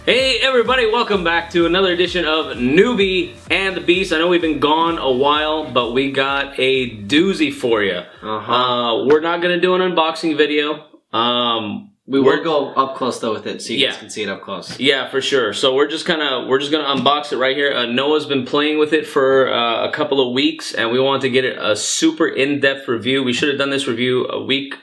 Hey everybody, welcome back to another edition of Newbie and the Beast. I know we've been gone a while, but we got a doozy for you. We're not going to do an unboxing video. We will go up close though with it, so you guys can see it up close. Yeah, for sure. So we're just gonna unbox it right here. Noah's been playing with it for a couple of weeks, and we wanted to get it a super in-depth review. We should have done this review a week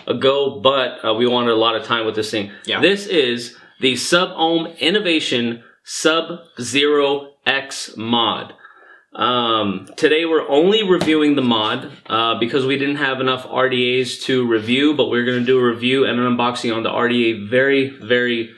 ago, but we wanted a lot of time with this thing. Yeah. This is the Sub-Ohm Innovation Sub-Zero X mod. Today we're only reviewing the mod because we didn't have enough RDAs to review, but we're going to do a review and an unboxing on the RDA very, very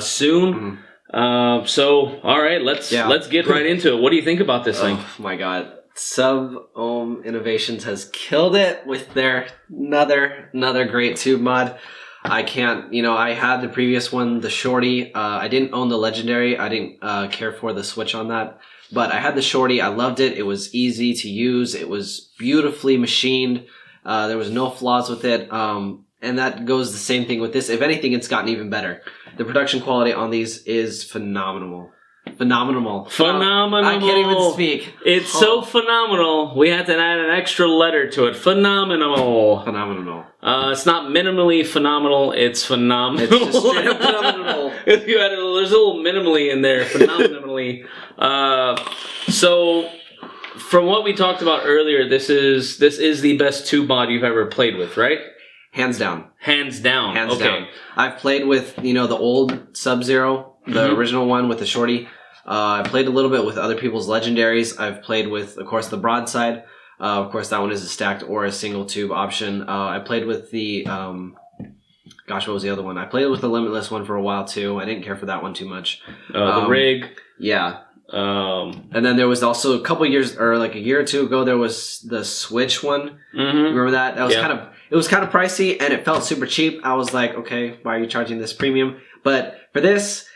soon. So, all right, let's get right into it. What do you think about this thing? Oh my god. Sub-Ohm Innovations has killed it with their another great tube mod. I can't, I had the previous one, the Shorty. I didn't own the Legendary. I didn't care for the switch on that. But I had the Shorty. I loved it. It was easy to use. It was beautifully machined. There was no flaws with it. And that goes the same thing with this. If anything, it's gotten even better. The production quality on these is phenomenal. Phenomenal. I can't even speak. It's so phenomenal. We had to add an extra letter to it. Phenomenal. Phenomenal. It's not minimally phenomenal. It's phenomenal. It's just straight up phenomenal. If you added there's a little minimally in there. Phenomenally. So, from what we talked about earlier, this is the best tube mod you've ever played with, right? Hands down. Hands down. Hands down. I've played with, the old Sub-Zero, the original one with the Shorty. I played a little bit with other people's Legendaries. I've played with, of course, the Broadside. Of course, that one is a stacked or a single tube option. I played with the, what was the other one? I played with the Limitless one for a while, too. I didn't care for that one too much. The Rig. Yeah. And then there was also a couple years, or like a year or two ago, there was the Switch one. Remember that? That was it was kind of pricey, and it felt super cheap. I was like, okay, why are you charging this premium? But for this,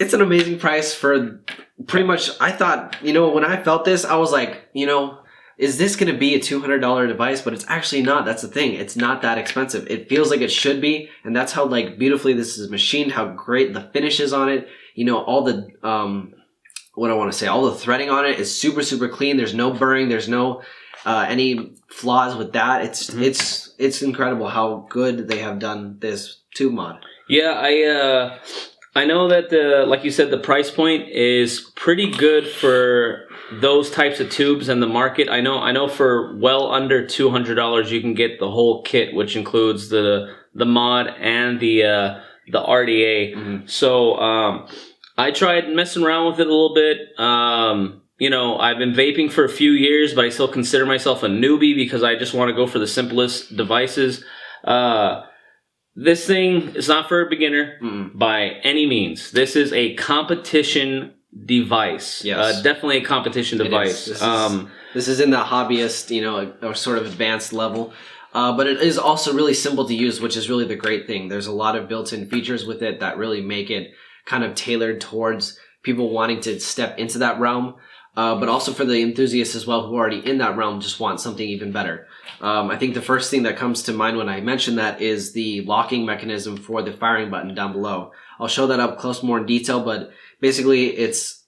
it's an amazing price for pretty much, I thought, when I felt this, I was like, is this going to be a $200 device? But it's actually not. That's the thing. It's not that expensive. It feels like it should be, and that's how beautifully this is machined, how great the finish is on it. All the, what I want to say, all the threading on it is super, super clean. There's no burring. There's no any flaws with that. It's incredible how good they have done this tube mod. Yeah, I know that like you said, the price point is pretty good for those types of tubes in the market. I know for well under $200 you can get the whole kit, which includes the mod and the RDA. So I tried messing around with it a little bit. I've been vaping for a few years, but I still consider myself a newbie because I just want to go for the simplest devices. This thing is not for a beginner by any means. This is a competition device. Yes. Definitely a competition device. This is in the hobbyist, or sort of advanced level. But it is also really simple to use, which is really the great thing. There's a lot of built-in features with it that really make it kind of tailored towards people wanting to step into that realm. But also for the enthusiasts as well who are already in that realm just want something even better. I think the first thing that comes to mind when I mention that is the locking mechanism for the firing button down below. I'll show that up close more in detail, but basically it's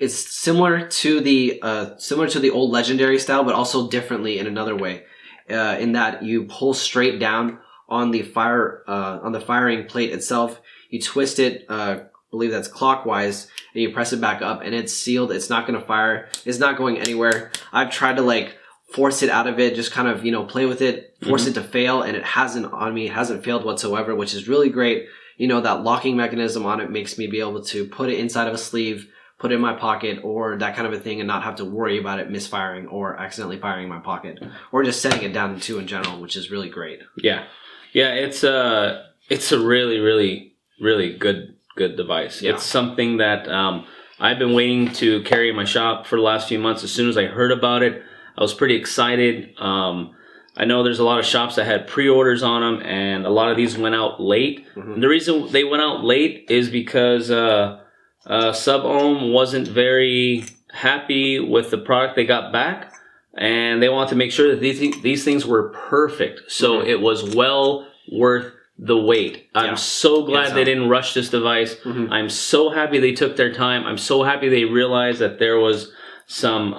similar to the old Legendary style, but also differently in another way. In that you pull straight down on the firing plate itself. You twist it, I believe that's clockwise, and you press it back up, and it's sealed. It's not going to fire. It's not going anywhere. I've tried to force it out of it, just kind of, play with it, force it to fail, and it hasn't failed whatsoever, which is really great. That locking mechanism on it makes me be able to put it inside of a sleeve, put it in my pocket, or that kind of a thing, and not have to worry about it misfiring or accidentally firing in my pocket, or just setting it down too in general, which is really great. Yeah, it's a really, really, really good device. Yeah. It's something that I've been waiting to carry in my shop for the last few months. As soon as I heard about it, I was pretty excited. I know there's a lot of shops that had pre-orders on them, and a lot of these went out late. And the reason they went out late is because Sub-Ohm wasn't very happy with the product they got back, and they wanted to make sure that these things were perfect. So it was well worth the wait. I'm so glad they didn't rush this device. I'm so happy they took their time. I'm so happy they realized that there was some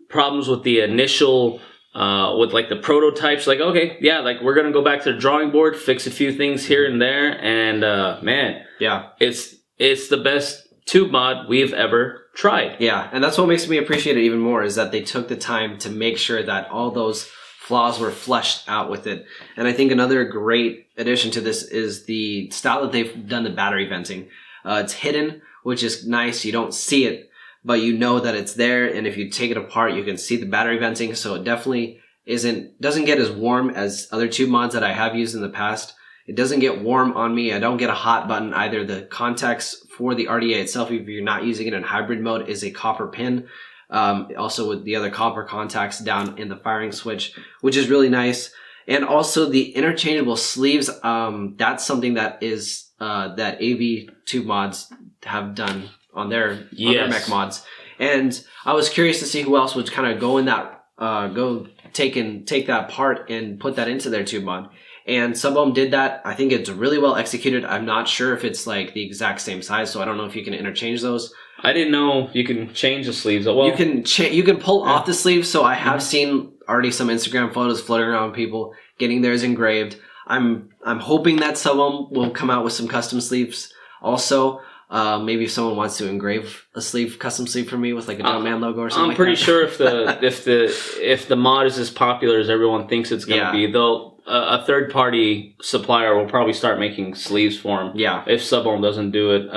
problems with the initial, with like the prototypes. Like, okay, yeah, like we're gonna go back to the drawing board, fix a few things here and there, and man, it's the best tube mod we've ever tried. Yeah, and that's what makes me appreciate it even more, is that they took the time to make sure that all those flaws were fleshed out with it. And I think another great addition to this is the style that they've done the battery venting. It's hidden, which is nice. You don't see it, but you know that it's there. And if you take it apart, you can see the battery venting. So it definitely doesn't get as warm as other tube mods that I have used in the past. It doesn't get warm on me. I don't get a hot button either. The contacts for the RDA itself, if you're not using it in hybrid mode, is a copper pin. Also with the other copper contacts down in the firing switch, which is really nice. And also the interchangeable sleeves. That's something that is that AV tube mods have done on their mech mods. And I was curious to see who else would kind of go in that, take that part and put that into their tube mod. And some of them did that. I think it's really well executed. I'm not sure if it's like the exact same size, so I don't know if you can interchange those. I didn't know you can change the sleeves. Well, you can pull off the sleeves. So I have seen already some Instagram photos floating around, people getting theirs engraved. I'm hoping that some of them will come out with some custom sleeves. Also, maybe if someone wants to engrave a custom sleeve for me with like a Jumpman logo or something. I'm pretty sure if the mod is as popular as everyone thinks it's going to be, a third-party supplier will probably start making sleeves for him. Yeah. If Sublime doesn't do it.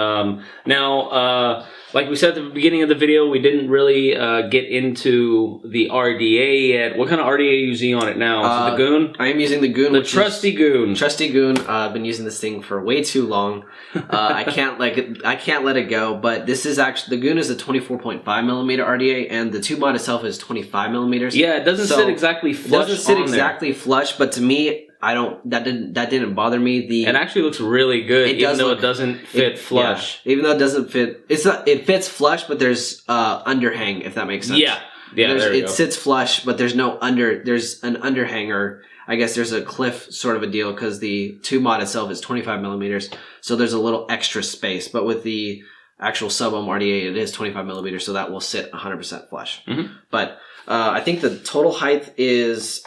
Now, like we said at the beginning of the video, we didn't really get into the RDA yet. What kind of RDA are you using on it now? Is it the Goon? I am using the Goon. The trusty Goon. Trusty Goon. I've been using this thing for way too long. I can't let it go. But this is actually, the Goon is a 24.5 millimeter RDA, and the tube mod itself is 25 millimeters. Yeah, it doesn't sit exactly flush. It doesn't sit exactly flush, but to me, that didn't bother me. It actually looks really good, even though it doesn't fit flush. Yeah, even though it doesn't fit, it fits flush, but there's underhang, if that makes sense. Yeah, there we go. It sits flush, but there's no there's an underhanger. I guess there's a cliff sort of a deal because the tube mod itself is 25 millimeters, so there's a little extra space. But with the actual sub-ohm RDA, it is 25 millimeters, so that will sit 100% flush. But I think the total height is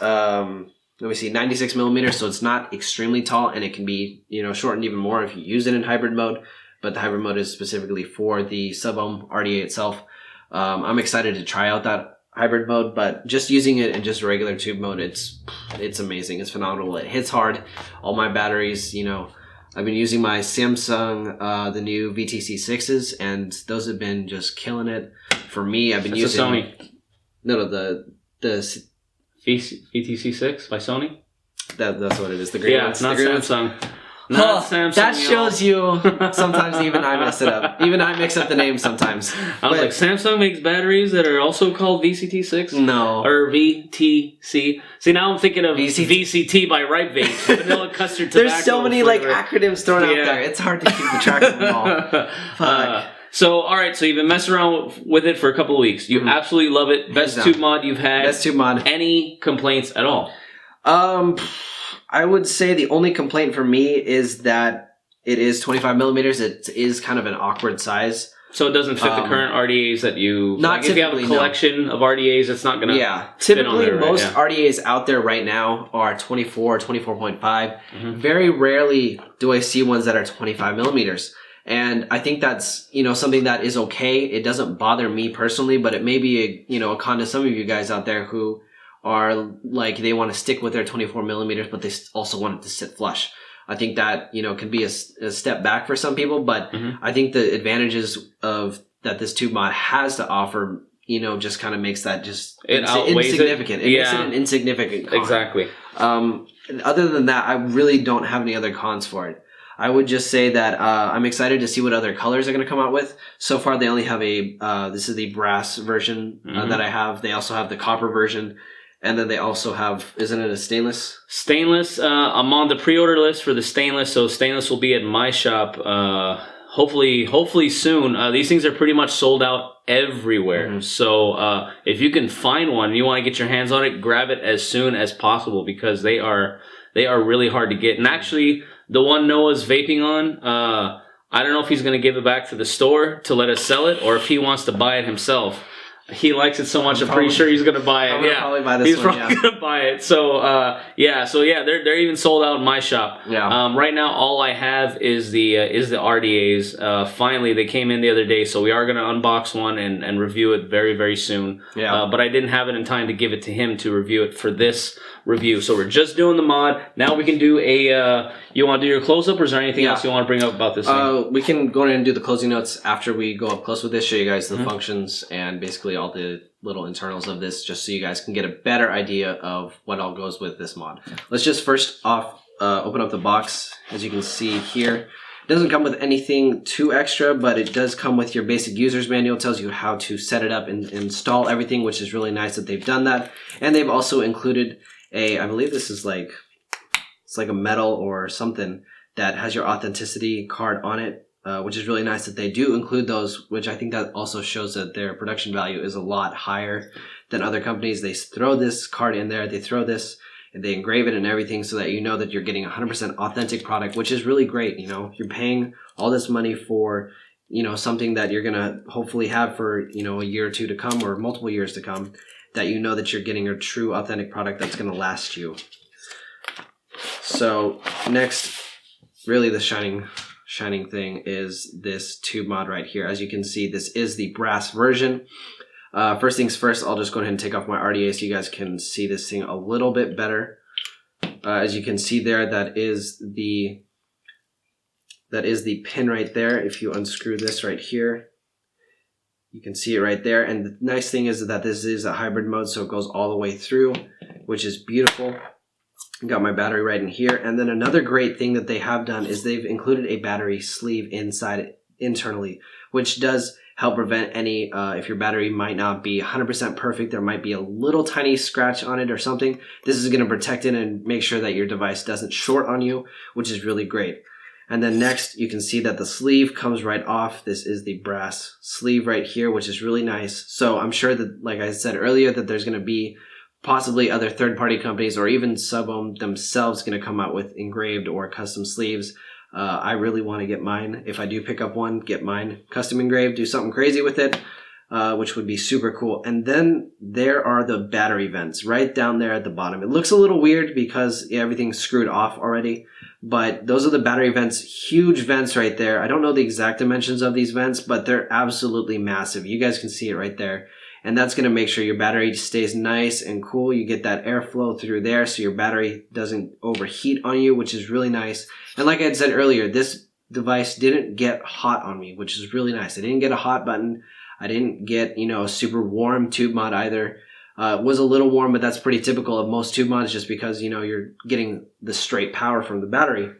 let me see, 96 millimeters, so it's not extremely tall, and it can be, shortened even more if you use it in hybrid mode, but the hybrid mode is specifically for the sub-ohm RDA itself. I'm excited to try out that hybrid mode, but just using it in just regular tube mode, it's amazing. It's phenomenal. It hits hard. All my batteries, I've been using my Samsung, the new VTC6s, and those have been just killing it. For me, I've been using... Sony. No, the VTC6 by Sony? That's what it is. The green ones. It's not Samsung. Not Samsung. That shows you. Sometimes even I mess it up. Even I mix up the names sometimes. I was like, Samsung makes batteries that are also called VCT6? No. Or VTC. See, now I'm thinking of VCT by Ripe Vape. Vanilla custard tobacco. There's so many acronyms thrown out there. It's hard to keep track of them all. Fuck. So, all right. So you've been messing around with it for a couple of weeks. You absolutely love it. Best tube mod you've had. Best tube mod. Any complaints at all? I would say the only complaint for me is that it is 25 millimeters. It is kind of an awkward size. So it doesn't fit the current RDAs that you... Not if you have a collection of RDAs, it's not going to fit on there, typically, most RDAs out there right now are 24, 24.5. Very rarely do I see ones that are 25 millimeters. And I think that's, something that is okay. It doesn't bother me personally, but it may be a con to some of you guys out there who are like, they want to stick with their 24 millimeters, but they also want it to sit flush. I think that, can be a step back for some people, but I think the advantages of that this tube mod has to offer, just kind of makes that just insignificant. It makes it an insignificant con. Exactly. Other than that, I really don't have any other cons for it. I would just say that I'm excited to see what other colors are going to come out with. So far, they only have this is the brass version that I have. They also have the copper version. And then they also have, isn't it a stainless? Stainless. I'm on the pre-order list for the stainless, so stainless will be at my shop hopefully soon. These things are pretty much sold out everywhere. So if you can find one and you want to get your hands on it, grab it as soon as possible because they are really hard to get. And actually, The one Noah's vaping on, I don't know if he's going to give it back to the store to let us sell it, or if he wants to buy it himself. He likes it so much. I'm pretty sure he's gonna buy it. I'm probably buy this he's one, probably gonna buy it. So they're even sold out in my shop. Yeah. Right now, all I have is the RDAs. Finally, they came in the other day, so we are gonna unbox one and review it very, very soon. Yeah. But I didn't have it in time to give it to him to review it for this review. So we're just doing the mod. Now we can do a. You want to do your close up, or is there anything else you want to bring up about this thing? We can go in and do the closing notes after we go up close with this. Show you guys the functions and basically all the little internals of this, just so you guys can get a better idea of what all goes with this mod. Let's just first off open up the box. As you can see here, it doesn't come with anything too extra, but it does come with your basic user's manual. It tells you how to set it up and install everything, which is really nice that they've done that. And they've also included I believe this is like, it's like a metal or something that has your authenticity card on it, which is really nice that they do include those, which I think that also shows that their production value is a lot higher than other companies. They throw this card in there, they throw this, and they engrave it and everything so that you know that you're getting 100% authentic product, which is really great. You know, you're paying all this money for, you know, something that you're going to hopefully have for, you know, a year or two to come or multiple years to come, that you know that you're getting a true authentic product that's going to last you. So next, really the shining thing is this tube mod right here. As you can see, this is the brass version. First things first, I'll just go ahead and take off my RDA so you guys can see this thing a little bit better. As you can see there, that is the pin right there. If you unscrew this right here, you can see it right there. And the nice thing is that this is a hybrid mode, so it goes all the way through, which is beautiful. Got my battery right in here. And then another great thing that they have done is they've included a battery sleeve inside internally, which does help prevent any, if your battery might not be 100% perfect, there might be a little tiny scratch on it or something. This is going to protect it and make sure that your device doesn't short on you, which is really great. And then next, you can see that the sleeve comes right off. This is the brass sleeve right here, which is really nice. So I'm sure that, like I said earlier, that there's going to be possibly other third-party companies or even Sub-Ohm themselves going to come out with engraved or custom sleeves. I really want to get mine. If I do pick up one, get mine custom engraved, do something crazy with it, which would be super cool. And then there are the battery vents right down there at the bottom. It looks a little weird because everything's screwed off already, but those are the battery vents, huge vents right there. I don't know the exact dimensions of these vents, but they're absolutely massive. You guys can see it right there. And that's going to make sure your battery stays nice and cool. You get that airflow through there so your battery doesn't overheat on you, which is really nice. And like I had said earlier, this device didn't get hot on me, which is really nice. I didn't get a hot button. I didn't get, you know, a super warm tube mod either. It was a little warm, but that's pretty typical of most tube mods just because, you know, you're getting the straight power from the battery.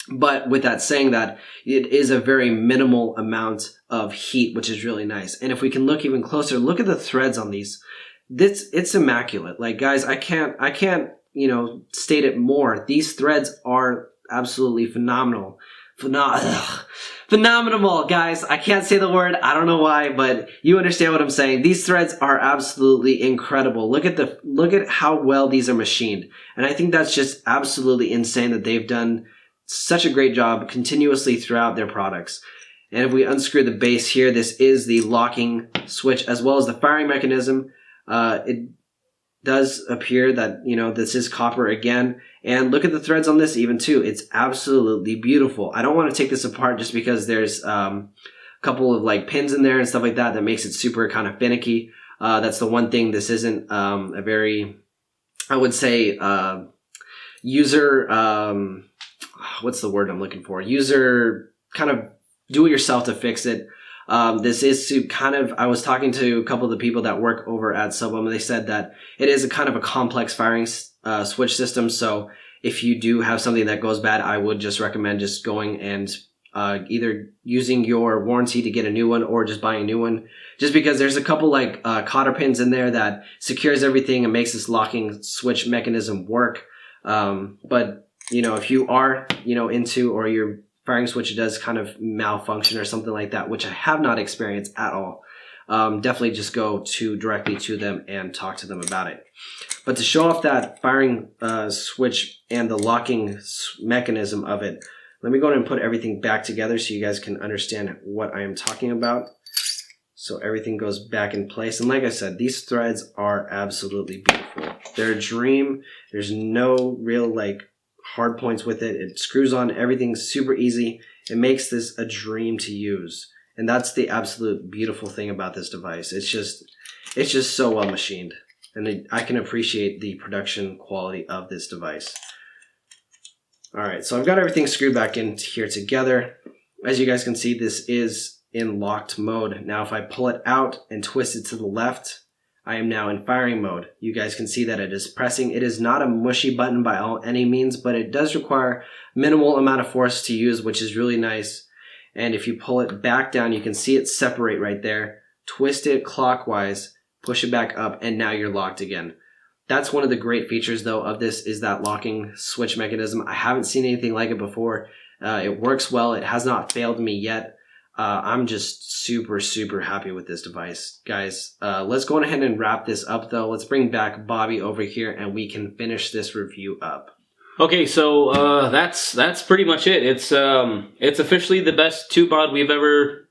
But with that saying that, it is a very minimal amount of heat, which is really nice. And if we can look even closer, look at the threads on these. It's immaculate. Like, guys, I can't, you know, state it more. These threads are absolutely phenomenal. Phenomenal, guys. I can't say the word. I don't know why, but you understand what I'm saying. These threads are absolutely incredible. Look at how well these are machined. And I think that's just absolutely insane that they've done such a great job continuously throughout their products. And if we unscrew the base here, this is the locking switch as well as the firing mechanism. It does appear that, you know, this is copper again. And look at the threads on this even too. It's absolutely beautiful. I don't want to take this apart just because there's a couple of like pins in there and stuff like that that makes it super kind of finicky. That's the one thing. This isn't a very, I would say, user... what's the word I'm looking for? User kind of do it yourself to fix it. This is to kind of, I was talking to a couple of the people that work over at Sub-Ohm, and they said that it is a kind of a complex firing switch system. So if you do have something that goes bad, I would just recommend just going and either using your warranty to get a new one or just buying a new one. Just because there's a couple like cotter pins in there that secures everything and makes this locking switch mechanism work. But you know, if you are, you know, into, or your firing switch does kind of malfunction or something like that, which I have not experienced at all, definitely just go directly to them and talk to them about it. But to show off that firing switch and the locking mechanism of it, let me go ahead and put everything back together so you guys can understand what I am talking about. So everything goes back in place. And like I said, these threads are absolutely beautiful. They're a dream. There's no real like hard points with it. It screws on. Everything's super easy. It makes this a dream to use. And that's the absolute beautiful thing about this device. It's just so well machined. And I can appreciate the production quality of this device. All right, so I've got everything screwed back in here together. As you guys can see, this is in locked mode. Now, if I pull it out and twist it to the left, I am now in firing mode. You guys can see that it is pressing. It is not a mushy button by any means, but it does require minimal amount of force to use, which is really nice. And if you pull it back down, you can see it separate right there. Twist it clockwise, push it back up, and now you're locked again. That's one of the great features, though, of this is that locking switch mechanism. I haven't seen anything like it before. It works well. It has not failed me yet. I'm just super, super happy with this device. Guys, let's go ahead and wrap this up, though. Let's bring back Bobby over here, and we can finish this review up. Okay, so that's pretty much it. It's officially the best tube mod we've ever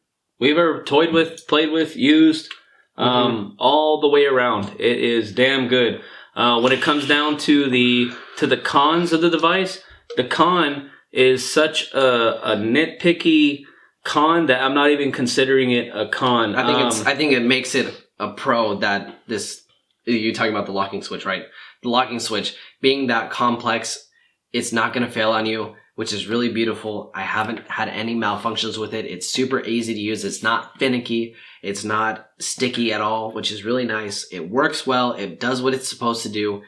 toyed with, played with, used, all the way around. It is damn good. When it comes down to the cons of the device, the con is such a nitpicky con that I'm not even considering it a con. I think it makes it a pro that this. You're talking about the locking switch, right? The locking switch being that complex, it's not going to fail on you, which is really beautiful. I haven't had any malfunctions with it. It's super easy to use. It's not finicky. It's not sticky at all, which is really nice. It works well. It does what it's supposed to do.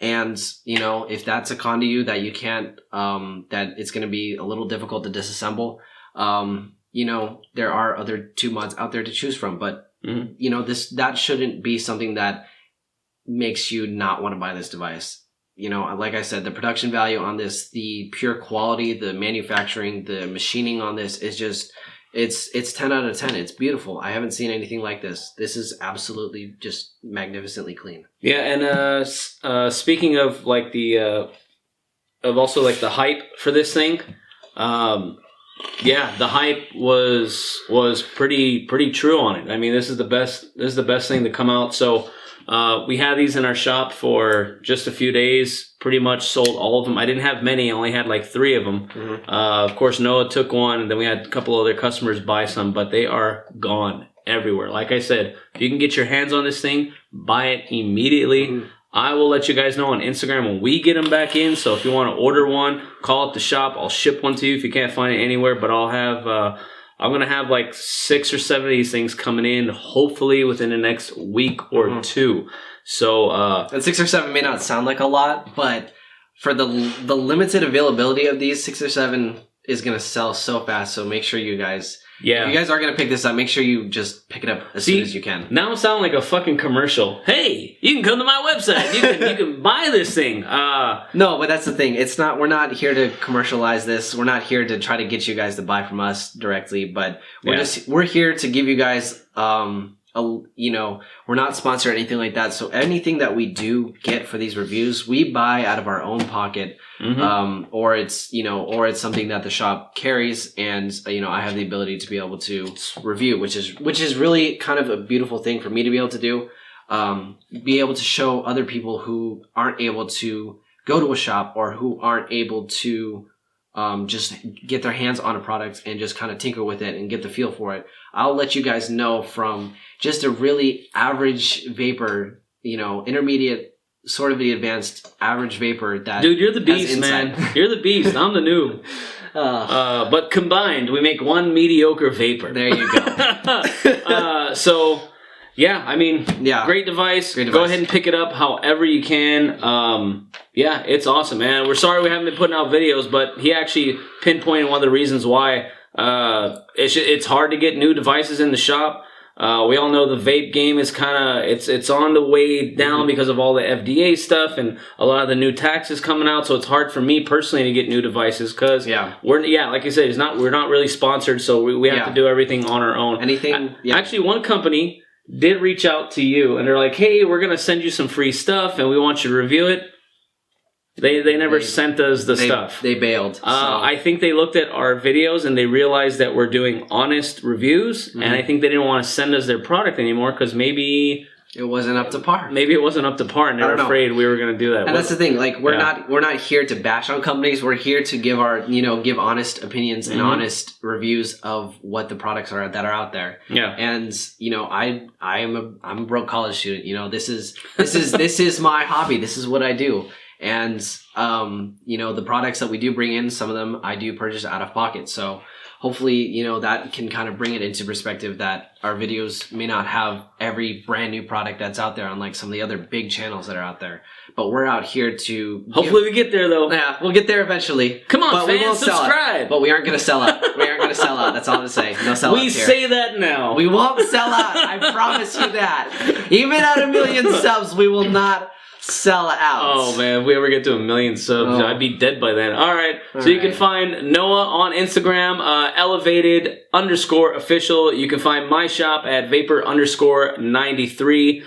And, you know, if that's a con to you that you can't, that it's going to be a little difficult to disassemble, you know, there are other tube mods out there to choose from. But, you know, that shouldn't be something that makes you not want to buy this device. You know, like I said, the production value on this, the pure quality, the manufacturing, the machining on this is just, it's 10 out of 10. It's beautiful. I haven't seen anything like this. This is absolutely just magnificently clean. Yeah, and speaking of like of also like the hype for this thing, yeah, the hype was pretty true on it. I mean, this is the best thing to come out. So we had these in our shop for just a few days. Pretty much sold all of them. I didn't have many. I only had like 3 of them. Of course, Noah took one, and then we had a couple other customers buy some, but they are gone everywhere. Like I said, if you can get your hands on this thing, buy it immediately. I will let you guys know on Instagram when we get them back in. So if you want to order one, call up the shop. I'll ship one to you if you can't find it anywhere. But I'll have, I'm going to have like 6 or 7 of these things coming in, hopefully within the next week or 2. So, and 6 or 7 may not sound like a lot, but for the limited availability of these, 6 or 7 is going to sell so fast. So make sure you guys, if you guys are going to pick this up, make sure you just pick it up as soon as you can. Now I'm sounding like a fucking commercial. Hey, you can come to my website. You can buy this thing. No, but that's the thing. We're not here to commercialize this. We're not here to try to get you guys to buy from us directly, but we're here to give you guys, you know, we're not sponsored or anything like that. So anything that we do get for these reviews, we buy out of our own pocket. Or it's, you know, or it's something that the shop carries, and, you know, I have the ability to be able to review, which is really kind of a beautiful thing for me to be able to do. Be able to show other people who aren't able to go to a shop or who aren't able to just get their hands on a product and just kind of tinker with it and get the feel for it. I'll let you guys know from just a really average vapor, you know, intermediate, sort of the advanced average vapor that. Dude, you're the beast, man. You're the beast. I'm the noob. But combined, we make one mediocre vapor. There you go. So, yeah, I mean, great device. Go ahead and pick it up however you can. Yeah, it's awesome, man. We're sorry we haven't been putting out videos, but he actually pinpointed one of the reasons why. It's hard to get new devices in the shop. We all know the vape game is kind of, it's on the way down because of all the FDA stuff and a lot of the new taxes coming out. So it's hard for me personally to get new devices because like you said, we're not really sponsored. So we have to do everything on our own. Actually, one company did reach out to you and they're like, hey, we're going to send you some free stuff and we want you to review it, they never sent us the stuff. They bailed. I think they looked at our videos and they realized that we're doing honest reviews, and I think they didn't want to send us their product anymore because maybe it wasn't up to par. Maybe it wasn't up to par, and they were afraid we were going to do that. And that's the thing. Like we're not here to bash on companies. We're here to give give honest opinions and honest reviews of what the products are that are out there. Yeah. And I'm a broke college student. This is my hobby. This is what I do. And the products that we do bring in, some of them I do purchase out of pocket. So hopefully, that can kind of bring it into perspective that our videos may not have every brand new product that's out there on like some of the other big channels that are out there. But we're out here to... Hopefully we get there, though. Yeah, we'll get there eventually. Come on, but fans, subscribe. But we aren't going to sell out. We aren't going to sell out. That's all I'm saying. No sellouts We say that now. We won't sell out. I promise you that. Even at 1 million subs, we will not... sell out. Oh man, if we ever get to 1 million subs, I'd be dead by then. All right, so you can find Noah on Instagram, elevated_official. You can find my shop at vapor_93.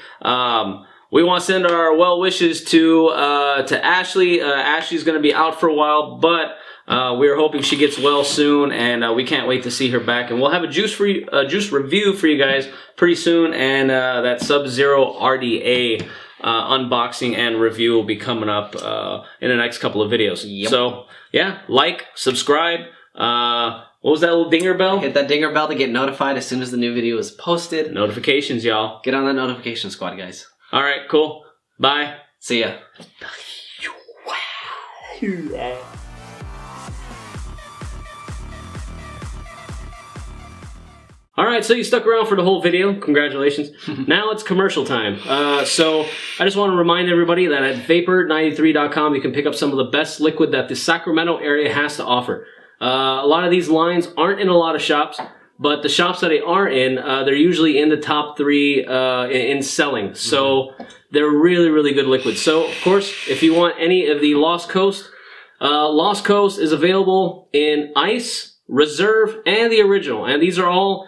We want to send our well wishes to Ashley. Ashley's going to be out for a while, but we're hoping she gets well soon, and we can't wait to see her back. And we'll have a juice review for you guys pretty soon, and that Sub-Zero RDA unboxing and review will be coming up in the next couple of videos. Yep. So yeah, like, subscribe. What was that little dinger bell? Hit that dinger bell to get notified as soon as the new video is posted. Notifications, y'all. Get on that notification squad, guys. All right, cool. Bye. See ya. All right, so you stuck around for the whole video. Congratulations. Now it's commercial time. So I just want to remind everybody that at vapor93.com you can pick up some of the best liquid that the Sacramento area has to offer. A lot of these lines aren't in a lot of shops, but the shops that they are in, they're usually in the top 3 in selling. So they're really, really good liquids. So, of course, if you want any of the Lost Coast is available in Ice, Reserve, and the Original. And these are all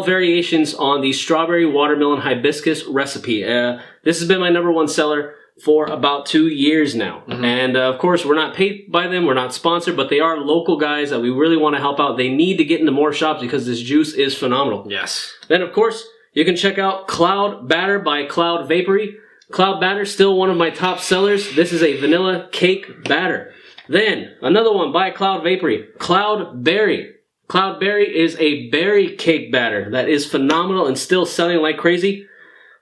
variations on the strawberry watermelon hibiscus recipe. This has been my #1 seller for about 2 years now. And of course, we're not paid by them. We're not sponsored, but they are local guys that we really want to help out. They need to get into more shops because this juice is phenomenal. Yes. Then, of course, you can check out Cloud Batter by Cloud Vapory. Cloud Batter, still one of my top sellers. This is a vanilla cake batter. Then, another one by Cloud Vapory, Cloud Berry. Cloud Berry is a berry cake batter that is phenomenal and still selling like crazy.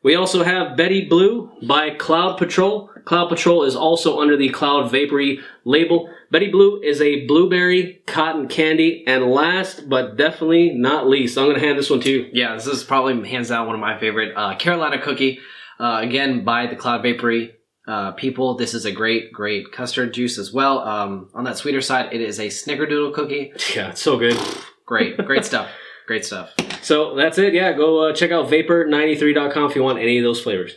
We also have Betty Blue by Cloud Patrol. Cloud Patrol is also under the Cloud Vapory label. Betty Blue is a blueberry cotton candy. And last but definitely not least, I'm going to hand this one to you. Yeah, this is probably hands down one of my favorite. Carolina Cookie, again by the Cloud Vapory people. This is a great custard juice as well. On that sweeter side, it is a snickerdoodle cookie. Yeah, it's so good. Great stuff. Great stuff. So that's it. Yeah, go check out vapor93.com if you want any of those flavors.